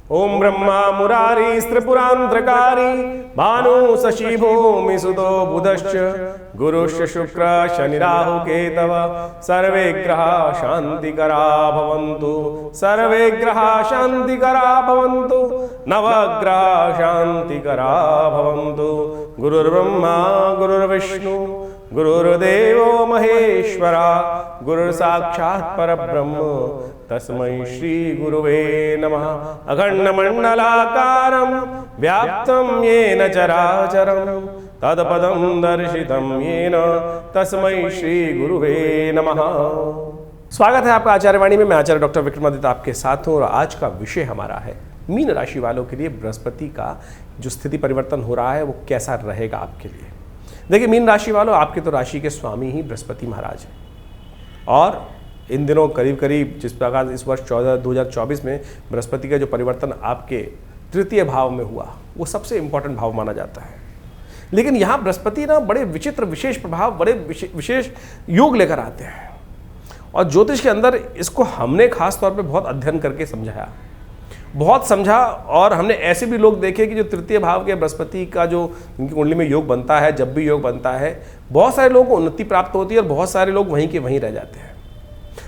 ओम ब्रह्मा मुरारी त्रिपुरांतकारी भानु शशि भूमि सुतो बुधश्च गुरुश्च शुक्र शनि राहु केतव सर्वे ग्रहा शांतिकरा भवन्तु सर्वे ग्रहा शांतिकरा भवन्तु नवग्रहा शांतिकरा भवन्तु। गुरुर्ब्रह्मा गुरुर्विष्णु गुरुर्देवो महेश्वरा गुरुर्साक्षात् परब्रह्म तस्मै श्री गुरुवे नमः। अखंडमंडलाकारं व्याप्तं येन चराचरं तत्पदं दर्शितं येन तस्मै श्री गुरुवे नमः। स्वागत है आपका आचार्यवाणी में। मैं आचार्य डॉक्टर विक्रमादित्य आपके साथ हूँ और आज का विषय हमारा है मीन राशि वालों के लिए बृहस्पति का जो स्थिति परिवर्तन हो रहा है वो कैसा रहेगा आपके लिए। देखिए मीन राशि वालों, आपके तो राशि के स्वामी ही बृहस्पति महाराज हैं और इन दिनों करीब करीब जिस प्रकार इस वर्ष 2024 में बृहस्पति का जो परिवर्तन आपके तृतीय भाव में हुआ वो सबसे इंपॉर्टेंट भाव माना जाता है। लेकिन यहाँ बृहस्पति ना बड़े विचित्र विशेष प्रभाव, बड़े विशेष योग लेकर आते हैं और ज्योतिष के अंदर इसको हमने खास तौर पे बहुत अध्ययन करके समझाया, बहुत समझा। और हमने ऐसे भी लोग देखे कि जो तृतीय भाव के बृहस्पति का जो उनकी कुंडली में योग बनता है, जब भी योग बनता है बहुत सारे लोगों को उन्नति प्राप्त होती है और बहुत सारे लोग वहीं के वहीं रह जाते हैं।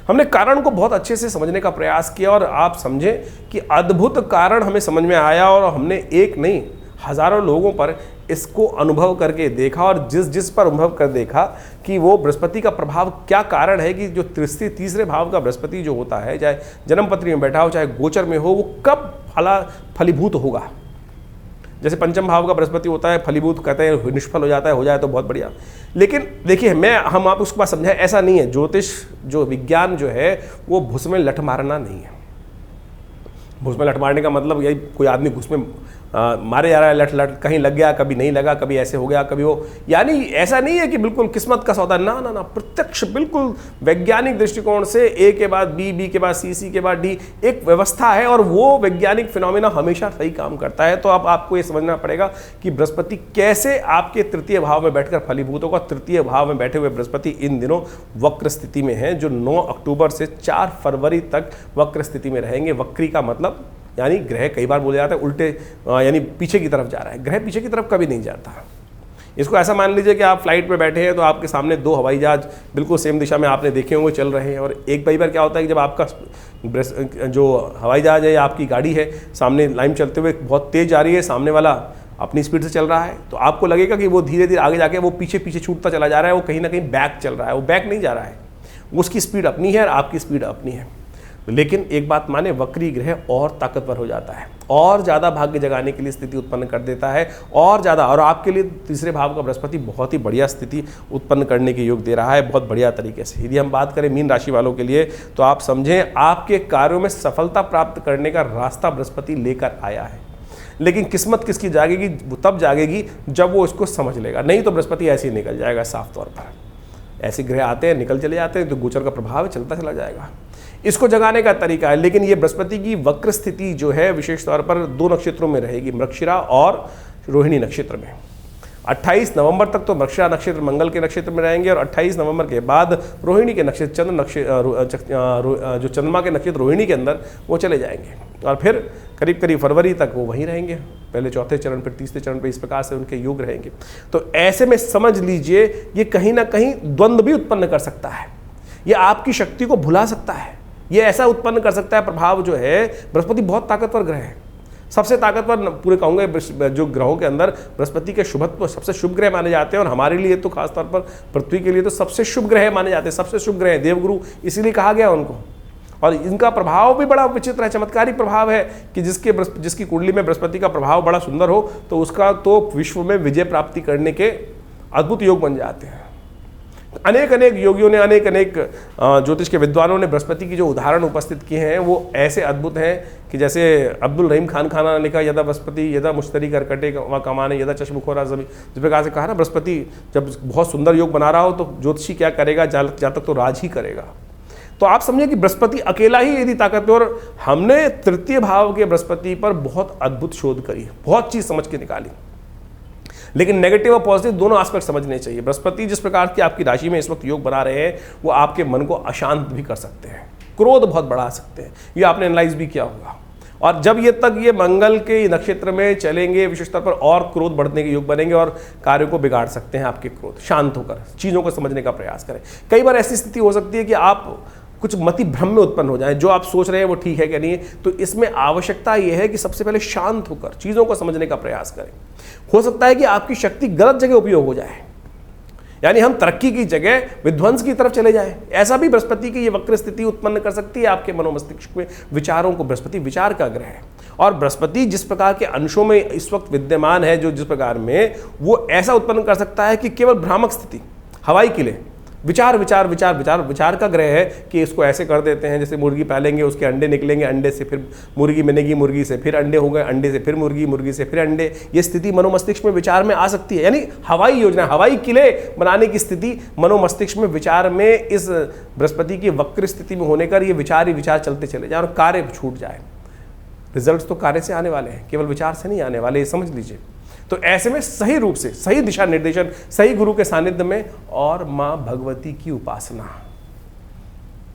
हमने कारण को बहुत अच्छे से समझने का प्रयास किया और आप समझें कि अद्भुत कारण हमें समझ में आया और हमने एक नहीं हजारों लोगों पर इसको अनुभव करके देखा और जिस पर अनुभव कर देखा कि वो बृहस्पति का प्रभाव क्या कारण है कि जो तीसरे भाव का बृहस्पति जो होता है, चाहे जन्मपत्री में बैठा हो चाहे गोचर में हो, वो कब फलीभूत होगा। जैसे पंचम भाव का बृहस्पति होता है फलीभूत, कहते हैं निष्फल हो जाता है, हो जाए तो बहुत बढ़िया। लेकिन देखिए हम आप उसके बाद समझाएं, ऐसा नहीं है। ज्योतिष जो विज्ञान जो है वो घुस में लठ मारना नहीं है। घुस में लठ मारने का मतलब यही कोई आदमी घुस में मारे जा रहा है, लठ कहीं लग गया, कभी नहीं लगा, कभी ऐसे हो गया, कभी वो, यानी ऐसा नहीं है कि बिल्कुल किस्मत का सौदा, ना ना ना, प्रत्यक्ष बिल्कुल वैज्ञानिक दृष्टिकोण से ए के बाद बी के बाद सी के बाद डी एक व्यवस्था है और वो वैज्ञानिक फिनोमेना हमेशा सही काम करता है। तो अब आपको ये समझना पड़ेगा कि बृहस्पति कैसे आपके तृतीय भाव में बैठकर फलीभूत होगा। तृतीय भाव में बैठे हुए बृहस्पति इन दिनों वक्र स्थिति में है, जो 9 अक्टूबर से 4 फरवरी तक वक्र स्थिति में रहेंगे। वक्री का मतलब यानी ग्रह कई बार बोला जाता है उल्टे, यानी पीछे की तरफ जा रहा है। ग्रह पीछे की तरफ कभी नहीं जाता। इसको ऐसा मान लीजिए कि आप फ्लाइट में बैठे हैं तो आपके सामने 2 हवाई जहाज बिल्कुल सेम दिशा में आपने देखे होंगे चल रहे हैं और एक कई बार क्या होता है कि जब आपका जो हवाई जहाज है या आपकी गाड़ी है सामने लाइन चलते हुए बहुत तेज जा रही है, सामने वाला अपनी स्पीड से चल रहा है, तो आपको लगेगा कि वो धीरे धीरे आगे जाके वो पीछे छूटता चला जा रहा है, वो कहीं ना कहीं बैक चल रहा है। वो बैक नहीं जा रहा है, उसकी स्पीड अपनी है और आपकी स्पीड अपनी है। लेकिन एक बात माने, वक्री ग्रह और ताकतवर हो जाता है और ज़्यादा भाग्य जगाने के लिए स्थिति उत्पन्न कर देता है और ज़्यादा, और आपके लिए तीसरे भाव का बृहस्पति बहुत ही बढ़िया स्थिति उत्पन्न करने के योग दे रहा है, बहुत बढ़िया तरीके से। यदि हम बात करें मीन राशि वालों के लिए तो आप समझें आपके कार्यों में सफलता प्राप्त करने का रास्ता बृहस्पति लेकर आया है। लेकिन किस्मत किसकी जागेगी, वो तब जागेगी जब वो इसको समझ लेगा, नहीं तो बृहस्पति ऐसे ही निकल जाएगा। साफ तौर पर ऐसे ग्रह आते हैं निकल चले जाते हैं, तो गोचर का प्रभाव चलता चला जाएगा। इसको जगाने का तरीका है। लेकिन ये बृहस्पति की वक्र स्थिति जो है विशेष तौर पर 2 नक्षत्रों में रहेगी, मृगशिरा और रोहिणी नक्षत्र में। 28 नवंबर तक तो मृगशिरा नक्षत्र मंगल के नक्षत्र में रहेंगे और 28 नवंबर के बाद रोहिणी के नक्षत्र जो चंद्रमा के नक्षत्र रोहिणी के अंदर वो चले जाएंगे और फिर करीब करीब फरवरी तक वो वहीं रहेंगे, पहले चौथे चरण फिर तीसरे चरण पे, इस प्रकार से उनके योग रहेंगे। तो ऐसे में समझ लीजिए ये कहीं ना कहीं द्वंद्व भी उत्पन्न कर सकता है, ये आपकी शक्ति को भुला सकता है, ये ऐसा उत्पन्न कर सकता है प्रभाव जो है। बृहस्पति बहुत ताकतवर ग्रह है, सबसे ताकतवर पूरे कहूँगे जो ग्रहों के अंदर बृहस्पति के शुभत्व सबसे शुभ ग्रह माने जाते हैं और हमारे लिए तो खासतौर पर पृथ्वी के लिए तो सबसे शुभ ग्रह माने जाते हैं। सबसे शुभ ग्रह देवगुरु इसीलिए कहा गया उनको, और इनका प्रभाव भी बड़ा विचित्र है, चमत्कारिक प्रभाव है कि जिसकी कुंडली में बृहस्पति का प्रभाव बड़ा सुंदर हो तो उसका तो विश्व में विजय प्राप्ति करने के अद्भुत योग बन जाते हैं। अनेक योगियों ने, अनेक ज्योतिष के विद्वानों ने बृहस्पति की जो उदाहरण उपस्थित किए हैं वो ऐसे अद्भुत हैं कि जैसे अब्दुल रहीम खान खाना ने लिखा, यदा बृहस्पति यदा मुश्तरी करकटे व कमाने यदा चश्मखोरा जमी, जिस प्रकार से कहा ना बृहस्पति जब बहुत सुंदर योग बना रहा हो तो ज्योतिषी क्या करेगा, जहाँ तक तो राज ही करेगा। तो आप समझिए कि बृहस्पति अकेला ही यदि ताकतवर, हमने तृतीय भाव के बृहस्पति पर बहुत अद्भुत शोध करी, बहुत चीज समझ के निकाली। लेकिन नेगेटिव और पॉजिटिव दोनों एस्पेक्ट समझने चाहिए। बृहस्पति जिस प्रकार की आपकी राशि में इस वक्त योग बना रहे हैं वो आपके मन को अशांत भी कर सकते हैं, क्रोध बहुत बढ़ा सकते हैं, ये आपने एनालाइज भी किया होगा। और जब ये तक ये मंगल के नक्षत्र में चलेंगे, विशेष तौर पर और क्रोध बढ़ने के योग बनेंगे और कार्य को बिगाड़ सकते हैं आपके क्रोध। शांत होकर चीज़ों को समझने का प्रयास करें। कई बार ऐसी स्थिति हो सकती है कि आप कुछ मति भ्रम में उत्पन्न हो जाए, जो आप सोच रहे हैं वो ठीक है कि नहीं है। तो इसमें आवश्यकता यह है कि सबसे पहले शांत होकर चीज़ों को समझने का प्रयास करें। हो सकता है कि आपकी शक्ति गलत जगह उपयोग हो जाए, यानी हम तरक्की की जगह विध्वंस की तरफ चले जाएं। ऐसा भी बृहस्पति की ये वक्र स्थिति उत्पन्न कर सकती है आपके मनोमस्तिष्क में विचारों को। बृहस्पति विचार का ग्रह है और बृहस्पति जिस प्रकार के अंशों में इस वक्त विद्यमान है, जो जिस प्रकार में, वो ऐसा उत्पन्न कर सकता है कि केवल भ्रामक स्थिति, हवाई किले, विचार विचार विचार विचार विचार का ग्रह है कि इसको ऐसे कर देते हैं, जैसे मुर्गी पालेंगे, उसके अंडे निकलेंगे, अंडे से फिर मुर्गी बनेगी, मुर्गी से फिर अंडे हो गए, अंडे से फिर मुर्गी, मुर्गी से फिर अंडे। ये स्थिति मनोमस्तिष्क में विचार में आ सकती है। यानी हवाई योजना, हवाई किले बनाने की स्थिति मनोमस्तिष्क में विचार में इस बृहस्पति की वक्र स्थिति में होने कर ये विचार ही विचार चलते चले जाए और कार्य छूट जाए। रिजल्ट तो कार्य से आने वाले हैं, केवल विचार से नहीं आने वाले, ये समझ लीजिए। तो ऐसे में सही रूप से सही दिशा निर्देशन, सही गुरु के सानिध्य में और मां भगवती की उपासना,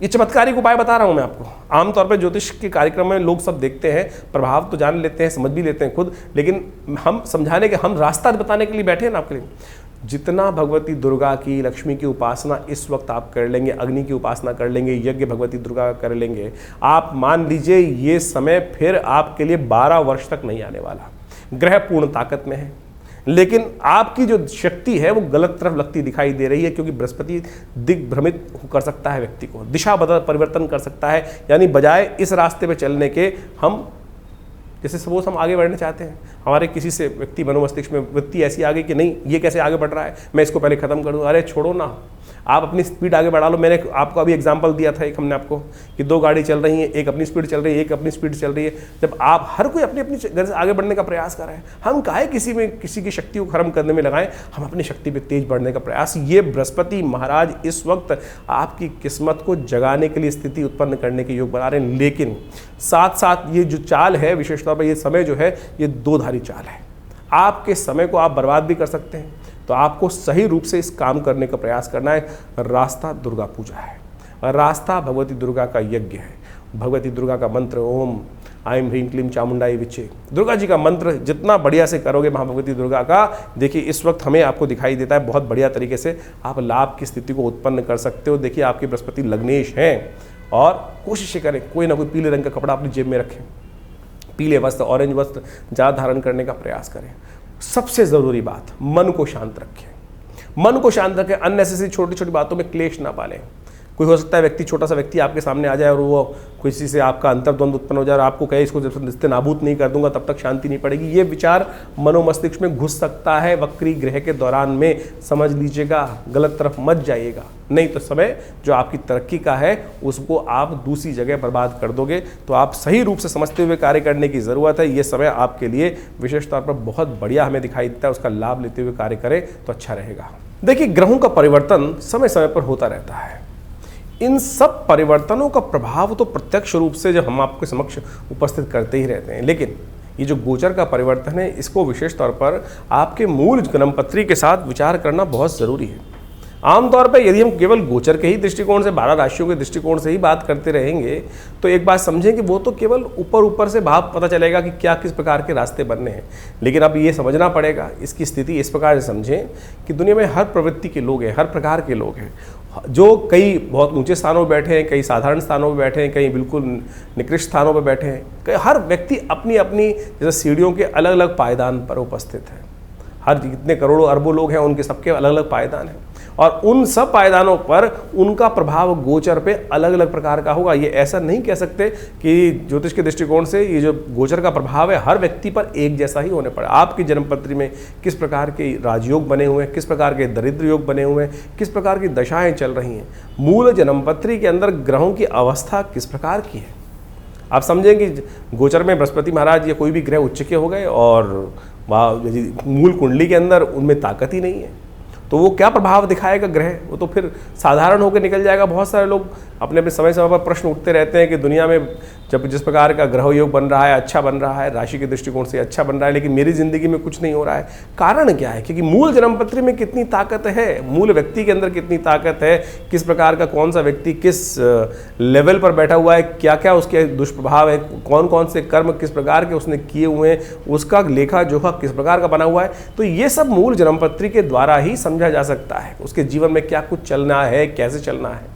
ये चमत्कारिक उपाय बता रहा हूं मैं आपको। आमतौर पर ज्योतिष के कार्यक्रम में लोग सब देखते हैं, प्रभाव तो जान लेते हैं, समझ भी लेते हैं खुद, लेकिन हम समझाने के, हम रास्ता बताने के लिए बैठे हैं ना आपके लिए। जितना भगवती दुर्गा की, लक्ष्मी की उपासना इस वक्त आप कर लेंगे, अग्नि की उपासना कर लेंगे, यज्ञ भगवती दुर्गा का कर लेंगे, आप मान लीजिए ये समय फिर आपके लिए 12 वर्ष तक नहीं आने वाला। ग्रह पूर्ण ताकत में है, लेकिन आपकी जो शक्ति है वो गलत तरफ लगती दिखाई दे रही है, क्योंकि बृहस्पति दिग्भ्रमित कर सकता है व्यक्ति को, दिशा परिवर्तन कर सकता है। यानी बजाय इस रास्ते पे चलने के, हम जैसे सपोज हम आगे बढ़ना चाहते हैं, हमारे किसी से व्यक्ति मनोमस्तिष्क में वृत्ति ऐसी आ गई कि नहीं ये कैसे आगे बढ़ रहा है, मैं इसको पहले खत्म कर दूं। अरे छोड़ो ना, आप अपनी स्पीड आगे बढ़ा लो। मैंने आपको अभी एग्जांपल दिया था एक, हमने आपको कि 2 गाड़ी चल रही हैं, एक अपनी स्पीड चल रही है, एक अपनी स्पीड चल रही है। जब आप हर कोई अपनी अपनी घर से आगे बढ़ने का प्रयास कर रहे हैं, हम काहे किसी की शक्ति को खत्म करने में लगाएं, हम अपनी शक्ति पे तेज बढ़ने का प्रयास। ये बृहस्पति महाराज इस वक्त आपकी किस्मत को जगाने के लिए स्थिति उत्पन्न करने के योग बना रहे हैं। लेकिन साथ साथ ये जो चाल है, विशेष तौर पर ये समय जो है, ये 2 धारी चाल है। आपके समय को आप बर्बाद भी कर सकते हैं। तो आपको सही रूप से इस काम करने का प्रयास करना है। रास्ता दुर्गा पूजा है, रास्ता भगवती दुर्गा का यज्ञ है। भगवती दुर्गा का मंत्र ओम आइम ह्रीं क्लीं चामुंडाई विचे, दुर्गा जी का मंत्र जितना बढ़िया से करोगे महाभगवती दुर्गा का, देखिए इस वक्त हमें आपको दिखाई देता है बहुत बढ़िया तरीके से आप लाभ की स्थिति को उत्पन्न कर सकते हो। देखिए आपकी बृहस्पति लग्नेश हैं और कोशिश करें कोई ना कोई पीले रंग का कपड़ा अपनी जेब में रखें, पीले वस्त्र, ऑरेंज वस्त्र ज़्यादा धारण करने का प्रयास करें। सबसे ज़रूरी बात, मन को शांत रखें। मन को शांत रखें, अननेसेसरी छोटी छोटी बातों में क्लेश ना पालें। कोई हो सकता है व्यक्ति, छोटा सा व्यक्ति आपके सामने आ जाए और वो किसी से आपका अंतर्द्वंद उत्पन्न हो जाए और आपको कहे इसको जब तक नाबूद नहीं कर दूंगा तब तक शांति नहीं पड़ेगी। ये विचार मनोमस्तिष्क में घुस सकता है वक्री ग्रह के दौरान में, समझ लीजिएगा, गलत तरफ मत जाइएगा, नहीं तो समय जो आपकी तरक्की का है उसको आप दूसरी जगह बर्बाद कर दोगे। तो आप सही रूप से समझते हुए कार्य करने की ज़रूरत है। ये समय आपके लिए विशेष तौर पर बहुत बढ़िया हमें दिखाई देता है, उसका लाभ लेते हुए कार्य करें तो अच्छा रहेगा। देखिए ग्रहों का परिवर्तन समय समय पर होता रहता है। इन सब परिवर्तनों का प्रभाव तो प्रत्यक्ष रूप से जब हम आपके समक्ष उपस्थित करते ही रहते हैं, लेकिन ये जो गोचर का परिवर्तन है इसको विशेष तौर पर आपके मूल जन्मपत्री के साथ विचार करना बहुत ज़रूरी है। आमतौर पर यदि हम केवल गोचर के ही दृष्टिकोण से, 12 राशियों के दृष्टिकोण से ही बात करते रहेंगे तो एक बात समझें कि वो तो केवल ऊपर ऊपर से भाव पता चलेगा कि क्या किस प्रकार के रास्ते बनने हैं। लेकिन अब ये समझना पड़ेगा, इसकी स्थिति इस प्रकार से समझें कि दुनिया में हर प्रवृत्ति के लोग हैं, हर प्रकार के लोग हैं, जो कई बहुत ऊंचे स्थानों पर बैठे हैं, कई साधारण स्थानों पर बैठे हैं, कई बिल्कुल निकृष्ट स्थानों पर बैठे हैं। हर व्यक्ति अपनी अपनी जैसे सीढ़ियों के अलग अलग पायदान पर उपस्थित है। हर जितने करोड़ों अरबों लोग हैं उनके सबके अलग अलग पायदान हैं और उन सब पायदानों पर उनका प्रभाव गोचर पे अलग अलग प्रकार का होगा। ये ऐसा नहीं कह सकते कि ज्योतिष के दृष्टिकोण से ये जो गोचर का प्रभाव है हर व्यक्ति पर एक जैसा ही होने पड़े। आपकी जन्मपत्री में किस प्रकार के राजयोग बने हुए हैं, किस प्रकार के दरिद्र योग बने हुए हैं, किस प्रकार की दशाएं चल रही हैं, मूल जन्मपत्री के अंदर ग्रहों की अवस्था किस प्रकार की है। आप समझें कि गोचर में बृहस्पति महाराज या कोई भी ग्रह उच्च के हो गए और मूल कुंडली के अंदर उनमें ताकत ही नहीं है तो वो क्या प्रभाव दिखाएगा ग्रह, वो तो फिर साधारण होकर निकल जाएगा। बहुत सारे लोग अपने अपने समय समय पर प्रश्न उठते रहते हैं कि दुनिया में जब जिस प्रकार का ग्रह योग बन रहा है, अच्छा बन रहा है, राशि के दृष्टिकोण से अच्छा बन रहा है, लेकिन मेरी जिंदगी में कुछ नहीं हो रहा है। कारण क्या है? क्योंकि मूल जन्मपत्री में कितनी ताकत है, मूल व्यक्ति के अंदर कितनी ताकत है, किस प्रकार का कौन सा व्यक्ति किस लेवल पर बैठा हुआ है, क्या क्या उसके दुष्प्रभाव है, कौन कौन से कर्म किस प्रकार के उसने किए हुए हैं, उसका लेखा जोखा किस प्रकार का बना हुआ है, तो ये सब मूल जन्मपत्री के द्वारा ही समझा जा सकता है। उसके जीवन में क्या कुछ चलना है, कैसे चलना है।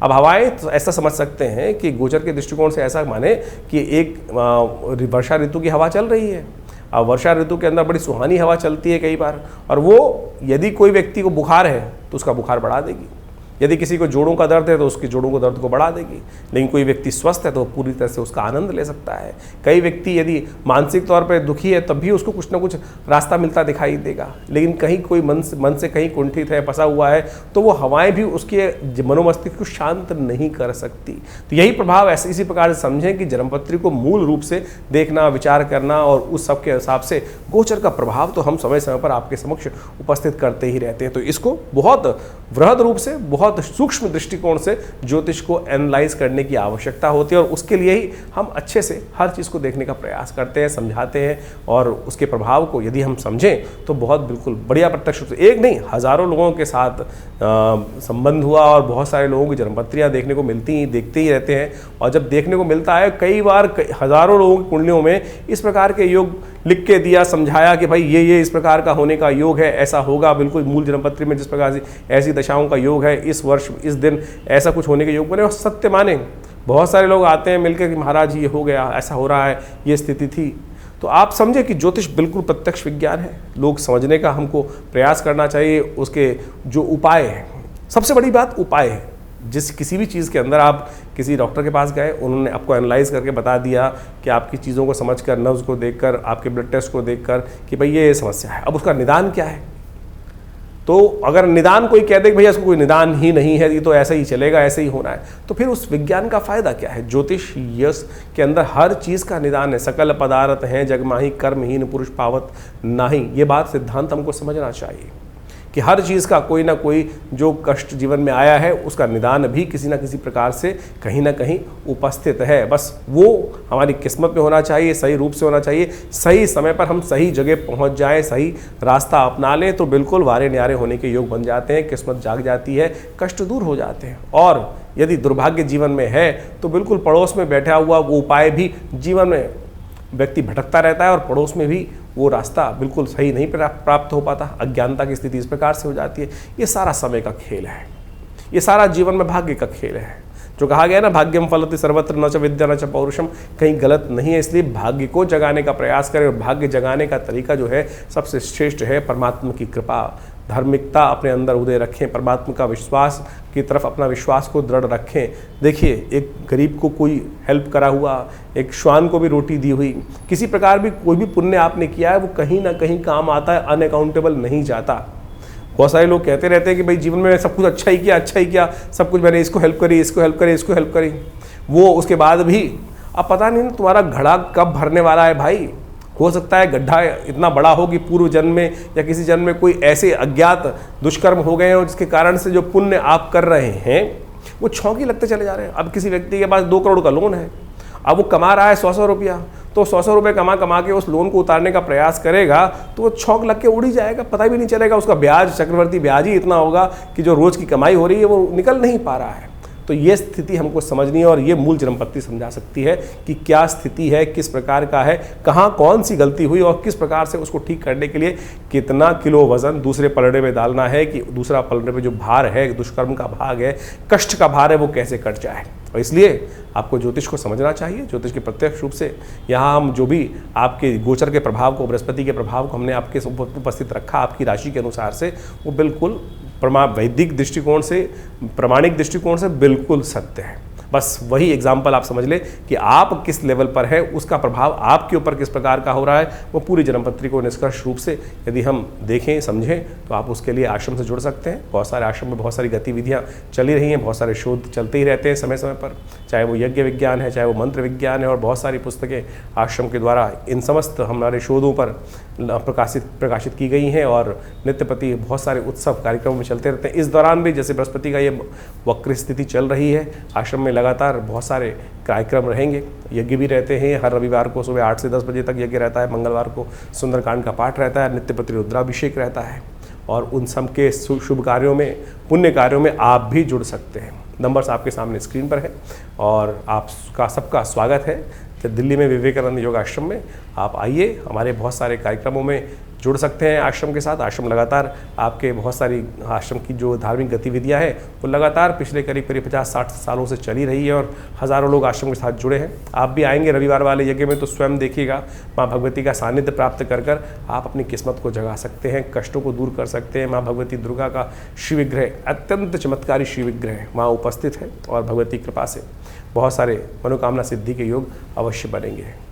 अब हवाएं तो ऐसा समझ सकते हैं कि गोचर के दृष्टिकोण से ऐसा माने कि एक वर्षा ऋतु की हवा चल रही है। अब वर्षा ऋतु के अंदर बड़ी सुहानी हवा चलती है कई बार, और वो यदि कोई व्यक्ति को बुखार है तो उसका बुखार बढ़ा देगी, यदि किसी को जोड़ों का दर्द है तो उसके जोड़ों को दर्द को बढ़ा देगी। लेकिन कोई व्यक्ति स्वस्थ है तो पूरी तरह से उसका आनंद ले सकता है। कई व्यक्ति यदि मानसिक तौर पर दुखी है तब भी उसको कुछ ना कुछ रास्ता मिलता दिखाई देगा। लेकिन कहीं कोई मन से कहीं कुंठित है, फंसा हुआ है, तो वो हवाएं भी उसके मनोमस्तिष्क को शांत नहीं कर सकती। तो यही प्रभाव ऐसे इसी प्रकार से समझें कि जन्मपत्री को मूल रूप से देखना, विचार करना, और उस सब के हिसाब से गोचर का प्रभाव तो हम समय समय पर आपके समक्ष उपस्थित करते ही रहते हैं। तो इसको बहुत वृहद रूप से, बहुत सूक्ष्म दृष्टिकोण से ज्योतिष को एनालाइज करने की आवश्यकता होती है, और उसके लिए ही हम अच्छे से हर चीज़ को देखने का प्रयास करते हैं, समझाते हैं, और उसके प्रभाव को यदि हम समझें तो बहुत बिल्कुल बढ़िया प्रत्यक्ष रूप से, एक नहीं हज़ारों लोगों के साथ संबंध हुआ, और बहुत सारे लोगों की जन्मपत्रियाँ देखने को मिलती ही देखते ही रहते हैं। और जब देखने को मिलता है, कई बार हज़ारों लोगों की कुंडलियों में इस प्रकार के योग लिख के दिया, समझाया कि भाई ये इस प्रकार का होने का योग है, ऐसा होगा, बिल्कुल मूल जन्मपत्री में जिस प्रकार से ऐसी दशाओं का योग है, इस वर्ष इस दिन ऐसा कुछ होने के योग बने, और सत्य माने। बहुत सारे लोग आते हैं मिलकर कि महाराज ये हो गया, ऐसा हो रहा है, ये स्थिति थी। तो आप समझे कि ज्योतिष बिल्कुल प्रत्यक्ष विज्ञान है, लोग समझने का हमको प्रयास करना चाहिए। उसके जो उपाय हैं, सबसे बड़ी बात उपाय है। किसी भी चीज़ के अंदर आप किसी डॉक्टर के पास गए, उन्होंने आपको एनालाइज करके बता दिया कि आपकी चीज़ों को समझकर, नब्ज को देखकर, आपके ब्लड टेस्ट को देखकर कि भाई ये समस्या है, अब उसका निदान क्या है। तो अगर निदान कोई कह दे कि भैया इसको कोई निदान ही नहीं है, ये तो ऐसे ही चलेगा, ऐसे ही होना है, तो फिर उस विज्ञान का फायदा क्या है। ज्योतिष यश के अंदर हर चीज़ का निदान है। सकल पदार्थ हैं जगमाही, कर्महीन पुरुष पावत नाही। ये बात सिद्धांत हमको समझना चाहिए कि हर चीज़ का कोई ना कोई जो कष्ट जीवन में आया है, उसका निदान भी किसी ना किसी प्रकार से कहीं ना कहीं उपस्थित है। बस वो हमारी किस्मत में होना चाहिए, सही रूप से होना चाहिए, सही समय पर हम सही जगह पहुंच जाएं, सही रास्ता अपना लें, तो बिल्कुल वारे न्यारे होने के योग बन जाते हैं, किस्मत जाग जाती है, कष्ट दूर हो जाते हैं। और यदि दुर्भाग्य जीवन में है तो बिल्कुल पड़ोस में बैठा हुआ वो उपाय भी जीवन में व्यक्ति भटकता रहता है, और पड़ोस में भी वो रास्ता बिल्कुल सही नहीं प्राप्त हो पाता। अज्ञानता की स्थिति इस प्रकार से हो जाती है। ये सारा समय का खेल है, ये सारा जीवन में भाग्य का खेल है। जो कहा गया ना, भाग्यम फलति सर्वत्र न च विद्या न च पौरुषम, कहीं गलत नहीं है। इसलिए भाग्य को जगाने का प्रयास करें, और भाग्य जगाने का तरीका जो है सबसे श्रेष्ठ है परमात्मा की कृपा, धार्मिकता अपने अंदर उदय रखें, परमात्मा का विश्वास की तरफ अपना विश्वास को दृढ़ रखें। देखिए, एक गरीब को कोई हेल्प करा हुआ, एक श्वान को भी रोटी दी हुई, किसी प्रकार भी कोई भी पुण्य आपने किया है, वो कहीं ना कहीं काम आता है, अनअकाउंटेबल नहीं जाता। बहुत सारे लोग कहते रहते हैं कि भाई जीवन में सब कुछ अच्छा ही किया, सब कुछ मैंने इसको हेल्प करी, इसको हेल्प करी, वो उसके बाद भी अब पता नहीं तुम्हारा घड़ा कब भरने वाला है भाई। हो सकता है गड्ढा इतना बड़ा हो कि पूर्व जन्म में या किसी जन्म में कोई ऐसे अज्ञात दुष्कर्म हो गए हैं, जिसके कारण से जो पुण्य आप कर रहे हैं वो छौंकी लगते चले जा रहे हैं। अब किसी व्यक्ति के पास 2 करोड़ का लोन है, अब वो कमा रहा है 100 रुपया, तो 100 रुपये कमा के उस लोन को उतारने का प्रयास करेगा तो वो छौंक लग के उड़ ही जाएगा, पता भी नहीं चलेगा। उसका ब्याज, चक्रवर्ती ब्याज ही इतना होगा कि जो रोज़ की कमाई हो रही है वो निकल नहीं पा रहा है। तो ये स्थिति हमको समझनी है, और ये मूल जन्मपत्री समझा सकती है कि क्या स्थिति है, किस प्रकार का है, कहाँ कौन सी गलती हुई, और किस प्रकार से उसको ठीक करने के लिए कितना किलो वजन दूसरे पलड़े में डालना है कि दूसरा पलड़े में जो भार है, दुष्कर्म का भाग है, कष्ट का भार है, वो कैसे कट जाए। और इसलिए आपको ज्योतिष को समझना चाहिए। ज्योतिष के प्रत्यक्ष रूप से यहाँ हम जो भी आपके गोचर के प्रभाव को, बृहस्पति के प्रभाव को हमने आपके उपस्थित रखा आपकी राशि के अनुसार से, वो बिल्कुल वैदिक दृष्टिकोण से, प्रामाणिक दृष्टिकोण से बिल्कुल सत्य है। बस वही एग्जाम्पल आप समझ ले कि आप किस लेवल पर है, उसका प्रभाव आपके ऊपर किस प्रकार का हो रहा है, वो पूरी जन्मपत्री को निष्कर्ष रूप से यदि हम देखें, समझें, तो आप उसके लिए आश्रम से जुड़ सकते हैं। बहुत सारे आश्रम में बहुत सारी गतिविधियाँ चली रही हैं, बहुत सारे शोध चलते ही रहते हैं समय समय पर, चाहे वो यज्ञ विज्ञान है, चाहे वो मंत्र विज्ञान है, और बहुत सारी पुस्तकें आश्रम के द्वारा इन समस्त हमारे शोधों पर प्रकाशित की गई हैं, और नित्य प्रति बहुत सारे उत्सव कार्यक्रम में चलते रहते हैं। इस दौरान भी जैसे बृहस्पति का ये वक्र स्थिति चल रही है, आश्रम में लगातार बहुत सारे कार्यक्रम रहेंगे। यज्ञ भी रहते हैं, हर रविवार को सुबह 8 से 10 बजे तक यज्ञ रहता है, मंगलवार को सुंदरकांड का पाठ रहता है, नित्यपति रुद्राभिषेक रहता है और उन सब के शुभ कार्यों में, पुण्य कार्यों में आप भी जुड़ सकते हैं। नंबर्स आपके सामने स्क्रीन पर है और आपका सबका स्वागत है दिल्ली में विवेकानंद योग आश्रम में। आप आइए, हमारे बहुत सारे कार्यक्रमों में जुड़ सकते हैं आश्रम के साथ। आश्रम लगातार आपके बहुत सारी आश्रम की जो धार्मिक गतिविधियां हैं वो लगातार पिछले करीब 50-60 सालों से चली रही है और हज़ारों लोग आश्रम के साथ जुड़े हैं। आप भी आएंगे रविवार वाले यज्ञ में तो स्वयं देखिएगा, माँ भगवती का सानिध्य प्राप्त कर कर आप अपनी किस्मत को जगा सकते हैं, कष्टों को दूर कर सकते हैं। माँ भगवती दुर्गा का शिव विग्रह, अत्यंत चमत्कारी शिव विग्रह वहाँ उपस्थित है और भगवती कृपा से बहुत सारे मनोकामना सिद्धि के योग अवश्य बनेंगे।